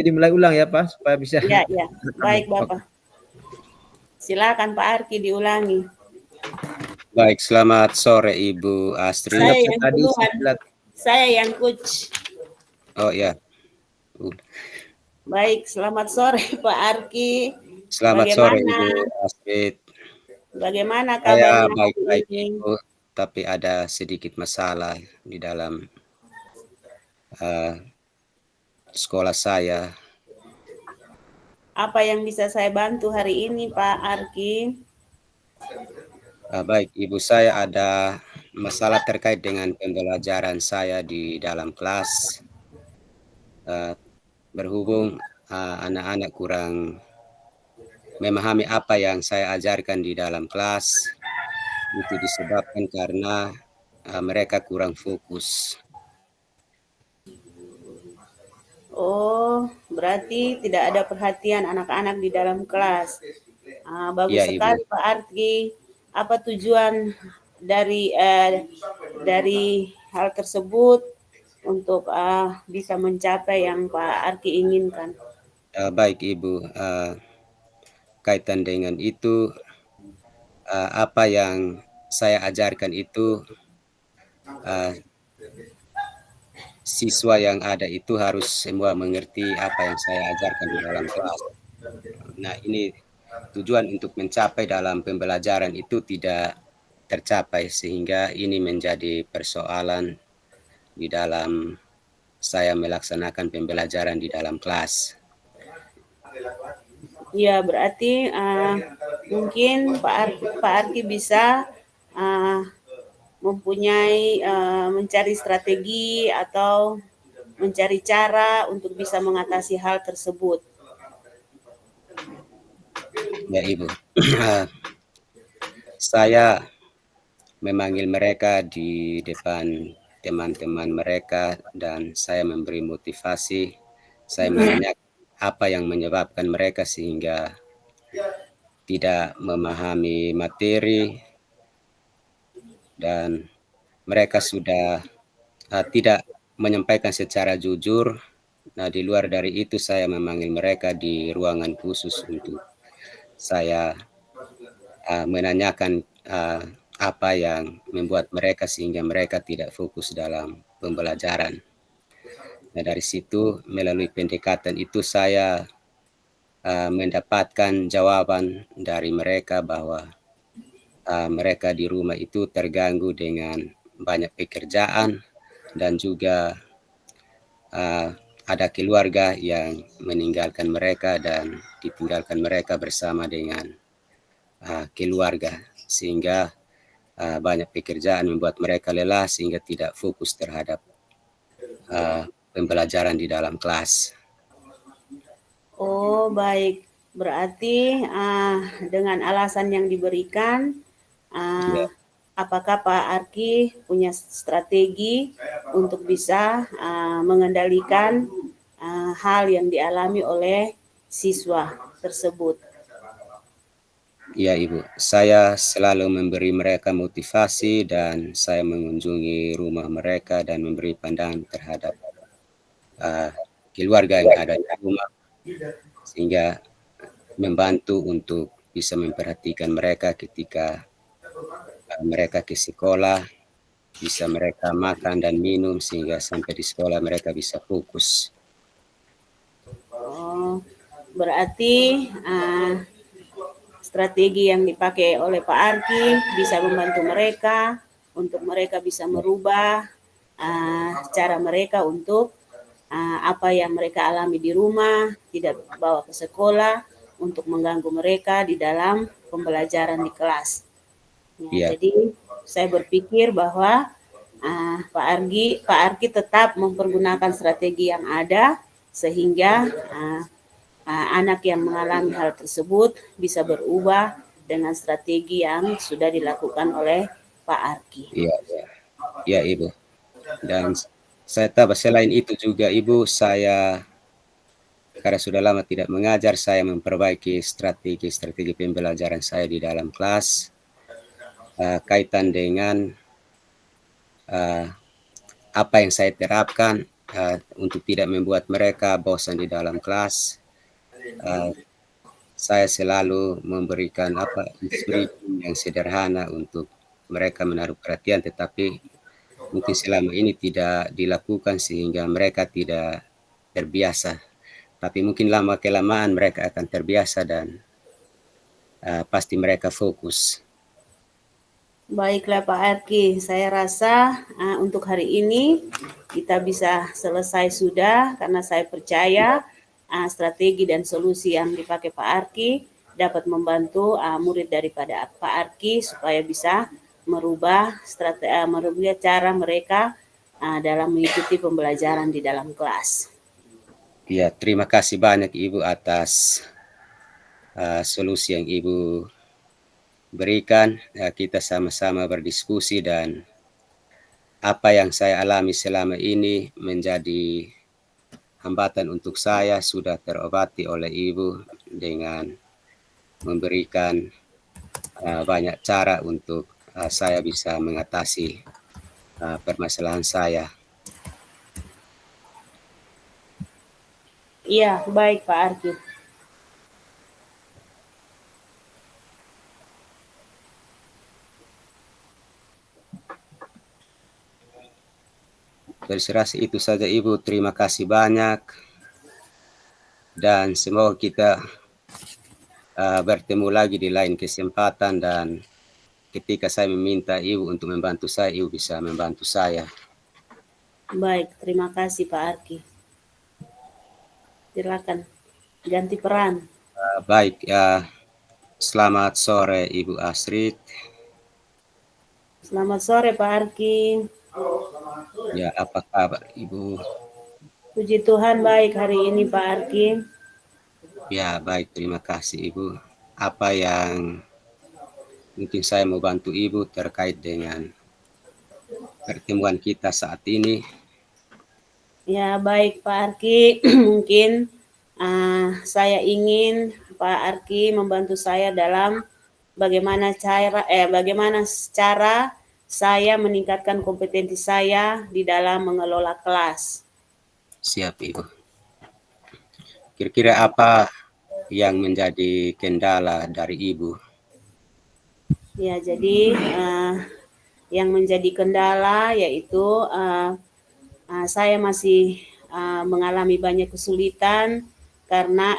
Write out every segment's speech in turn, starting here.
dimulai ulang ya Pak, supaya bisa Ya, ya. Baik Bapak. Silakan Pak Arki diulangi. Baik, selamat sore Ibu Astrid. Saya yang tadi duluan. Saya yang coach. Oh ya. Baik, selamat sore Pak Arki. Selamat sore Ibu Astrid. Bagaimana Saya kabarnya baik-baik hari ini? Ibu, tapi ada sedikit masalah di dalam sekolah saya. Apa yang bisa saya bantu hari ini Pak Arki? Baik, Ibu, saya ada masalah terkait dengan pembelajaran saya di dalam kelas. Berhubung anak-anak kurang memahami apa yang saya ajarkan di dalam kelas, itu disebabkan karena mereka kurang fokus. Oh, berarti tidak ada perhatian anak-anak di dalam kelas. Bagus Ya, sekali Ibu. Pak Arki. Apa tujuan dari hal tersebut untuk bisa mencapai yang Pak Arki inginkan? Baik Ibu, kaitan dengan itu, apa yang saya ajarkan itu siswa yang ada itu harus semua mengerti apa yang saya ajarkan di dalam kelas. Nah, ini tujuan untuk mencapai dalam pembelajaran itu tidak tercapai, sehingga ini menjadi persoalan di dalam saya melaksanakan pembelajaran di dalam kelas. Ya, berarti mungkin Pak Arki bisa mempunyai mencari strategi atau mencari cara untuk bisa mengatasi hal tersebut. Ya, Ibu. Saya memanggil mereka di depan teman-teman mereka dan saya memberi motivasi. Saya menanyakan apa yang menyebabkan mereka sehingga tidak memahami materi dan mereka sudah tidak menyampaikan secara jujur. Nah, di luar dari itu saya memanggil mereka di ruangan khusus untuk saya menanyakan apa yang membuat mereka sehingga mereka tidak fokus dalam pembelajaran. Nah, dari situ melalui pendekatan itu saya mendapatkan jawaban dari mereka bahwa mereka di rumah itu terganggu dengan banyak pekerjaan dan juga ada keluarga yang meninggalkan mereka dan ditinggalkan mereka bersama dengan keluarga, sehingga banyak pekerjaan membuat mereka lelah sehingga tidak fokus terhadap pembelajaran di dalam kelas. Oh, baik. Berarti dengan alasan yang diberikan, apakah Pak Arki punya strategi untuk bisa mengendalikan hal yang dialami oleh siswa tersebut? Ya, Ibu, saya selalu memberi mereka motivasi dan saya mengunjungi rumah mereka dan memberi pandangan terhadap keluarga yang ada di rumah, sehingga membantu untuk bisa memperhatikan mereka ketika mereka ke sekolah, bisa mereka makan dan minum sehingga sampai di sekolah mereka bisa fokus. Oh, berarti strategi yang dipakai oleh Pak Arki bisa membantu mereka untuk mereka bisa merubah cara mereka untuk apa yang mereka alami di rumah, tidak bawa ke sekolah untuk mengganggu mereka di dalam pembelajaran di kelas. Ya. Jadi saya berpikir bahwa Pak Arki tetap mempergunakan strategi yang ada sehingga anak yang mengalami hal tersebut bisa berubah dengan strategi yang sudah dilakukan oleh Pak Arki. Ya, Ibu. Dan saya tahu selain itu juga Ibu, saya karena sudah lama tidak mengajar, saya memperbaiki strategi pembelajaran saya di dalam kelas kaitan dengan apa yang saya terapkan untuk tidak membuat mereka bosan di dalam kelas, saya selalu memberikan instruksi yang sederhana untuk mereka menaruh perhatian, tetapi mungkin selama ini tidak dilakukan sehingga mereka tidak terbiasa. Tapi mungkin lama-kelamaan mereka akan terbiasa dan pasti mereka fokus. Baiklah Pak Arki, saya rasa untuk hari ini kita bisa selesai sudah, karena saya percaya strategi dan solusi yang dipakai Pak Arki dapat membantu murid daripada Pak Arki supaya bisa merubah cara mereka dalam mengikuti pembelajaran di dalam kelas. Ya, terima kasih banyak Ibu atas solusi yang Ibu berikan. Kita sama-sama berdiskusi dan apa yang saya alami selama ini menjadi hambatan untuk saya sudah terobati oleh Ibu dengan memberikan banyak cara untuk saya bisa mengatasi permasalahan saya. Iya, baik Pak Arki. Saya rasa itu saja Ibu, terima kasih banyak dan semoga kita bertemu lagi di lain kesempatan, dan ketika saya meminta Ibu untuk membantu saya, Ibu bisa membantu saya. Baik, terima kasih Pak Arki. Silakan ganti peran. Baik, selamat sore Ibu Astrid. Selamat sore Pak Arki. Ya, apa kabar Ibu? Puji Tuhan baik hari ini Pak Arki. Ya, baik, terima kasih Ibu. Apa yang mungkin saya mau bantu Ibu terkait dengan pertemuan kita saat ini? Ya, baik Pak Arki. Mungkin saya ingin Pak Arki membantu saya dalam bagaimana cara saya meningkatkan kompetensi saya di dalam mengelola kelas. Siap Ibu. Kira-kira apa yang menjadi kendala dari Ibu? Ya, jadi yang menjadi kendala yaitu saya masih mengalami banyak kesulitan karena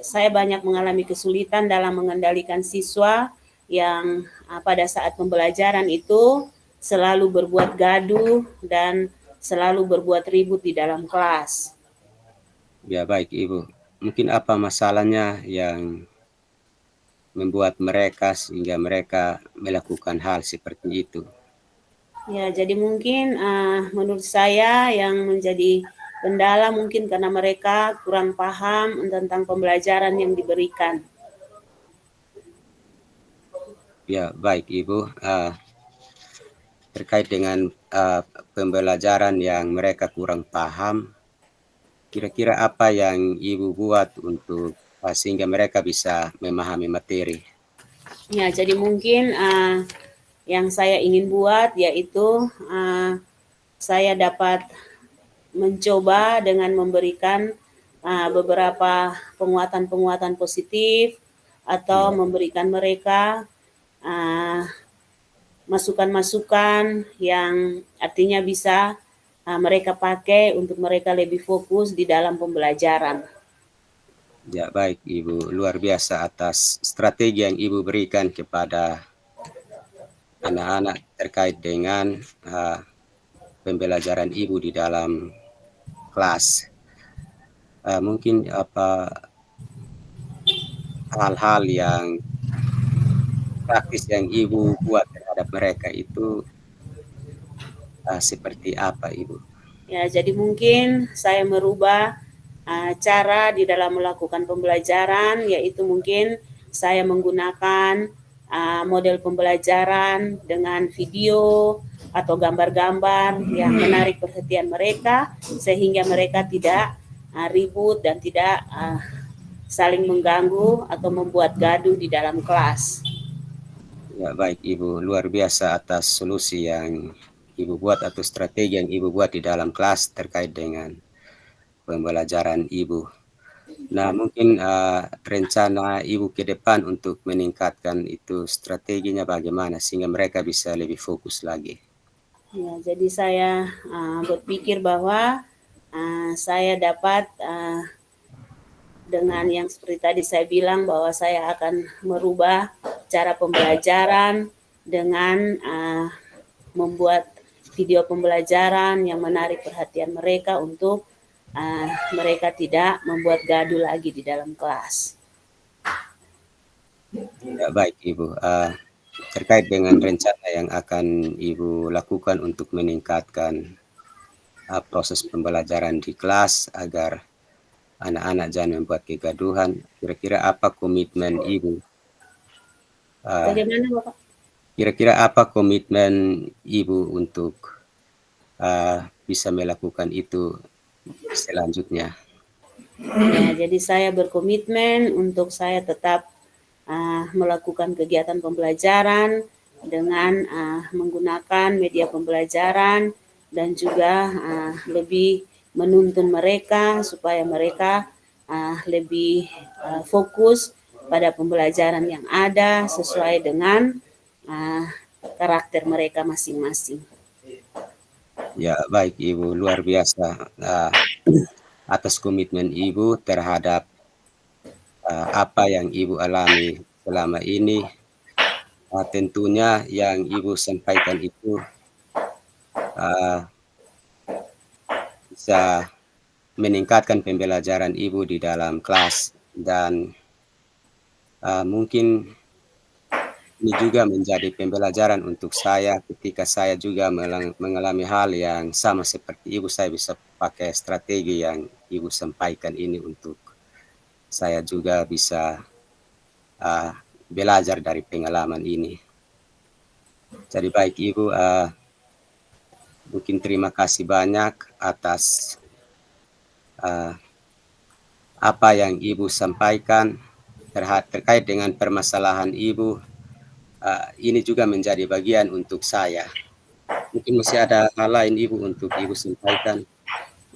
saya banyak mengalami kesulitan dalam mengendalikan siswa yang pada saat pembelajaran itu selalu berbuat gaduh dan selalu berbuat ribut di dalam kelas. Ya, baik Ibu. Mungkin apa masalahnya yang membuat mereka sehingga mereka melakukan hal seperti itu? Ya, jadi mungkin menurut saya yang menjadi kendala mungkin karena mereka kurang paham tentang pembelajaran yang diberikan. Ya, baik Ibu. Terkait dengan pembelajaran yang mereka kurang paham, kira-kira apa yang Ibu buat untuk sehingga mereka bisa memahami materi? Ya, jadi mungkin yang saya ingin buat yaitu saya dapat mencoba dengan memberikan beberapa penguatan-penguatan positif atau memberikan mereka masukan-masukan yang artinya bisa mereka pakai untuk mereka lebih fokus di dalam pembelajaran. Ya, baik Ibu. Luar biasa atas strategi yang Ibu berikan kepada anak-anak terkait dengan pembelajaran Ibu di dalam kelas. Mungkin apa hal-hal yang praktis yang Ibu buat terhadap mereka itu seperti apa Ibu? Ya, jadi mungkin saya merubah cara di dalam melakukan pembelajaran, yaitu mungkin saya menggunakan model pembelajaran dengan video atau gambar-gambar yang menarik perhatian mereka, sehingga mereka tidak ribut dan tidak saling mengganggu atau membuat gaduh di dalam kelas. Ya, baik Ibu, luar biasa atas solusi yang Ibu buat atau strategi yang Ibu buat di dalam kelas terkait dengan pembelajaran Ibu. Nah, mungkin rencana Ibu ke depan untuk meningkatkan itu strateginya bagaimana sehingga mereka bisa lebih fokus lagi? Ya, jadi saya berpikir bahwa saya dapat dengan yang seperti tadi saya bilang bahwa saya akan merubah cara pembelajaran dengan membuat video pembelajaran yang menarik perhatian mereka untuk mereka tidak membuat gaduh lagi di dalam kelas. Ya, baik Ibu. Terkait dengan rencana yang akan Ibu lakukan untuk meningkatkan proses pembelajaran di kelas agar anak-anak jangan membuat kegaduhan, kira-kira apa komitmen Ibu? Bagaimana Bapak? Kira-kira apa komitmen Ibu untuk bisa melakukan itu selanjutnya? Ya, jadi saya berkomitmen untuk saya tetap melakukan kegiatan pembelajaran dengan menggunakan media pembelajaran dan juga lebih menuntun mereka supaya mereka lebih fokus pada pembelajaran yang ada sesuai dengan karakter mereka masing-masing. Ya, baik Ibu, luar biasa atas komitmen Ibu terhadap apa yang Ibu alami selama ini. Tentunya yang Ibu sampaikan itu bisa meningkatkan pembelajaran Ibu di dalam kelas dan mungkin ini juga menjadi pembelajaran untuk saya ketika saya juga mengalami hal yang sama seperti Ibu, saya bisa pakai strategi yang Ibu sampaikan ini untuk saya juga bisa belajar dari pengalaman ini. Jadi baik Ibu, mungkin terima kasih banyak atas apa yang Ibu sampaikan terkait dengan permasalahan Ibu. Ini juga menjadi bagian untuk saya. Mungkin masih ada hal lain Ibu untuk Ibu sampaikan.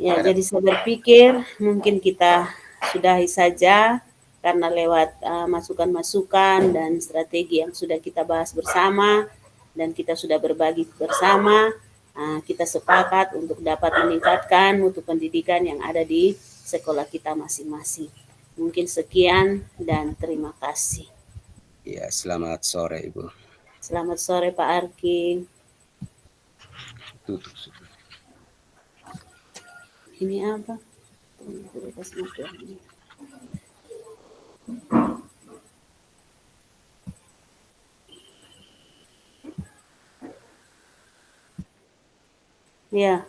Ya, jadi saya berpikir mungkin kita sudahi saja karena lewat masukan-masukan dan strategi yang sudah kita bahas bersama dan kita sudah berbagi bersama, kita sepakat untuk dapat meningkatkan mutu pendidikan yang ada di sekolah kita masing-masing. Mungkin sekian dan terima kasih. Ya, selamat sore Ibu. Selamat sore Pak Arki. Tutup. Ini apa? Ya.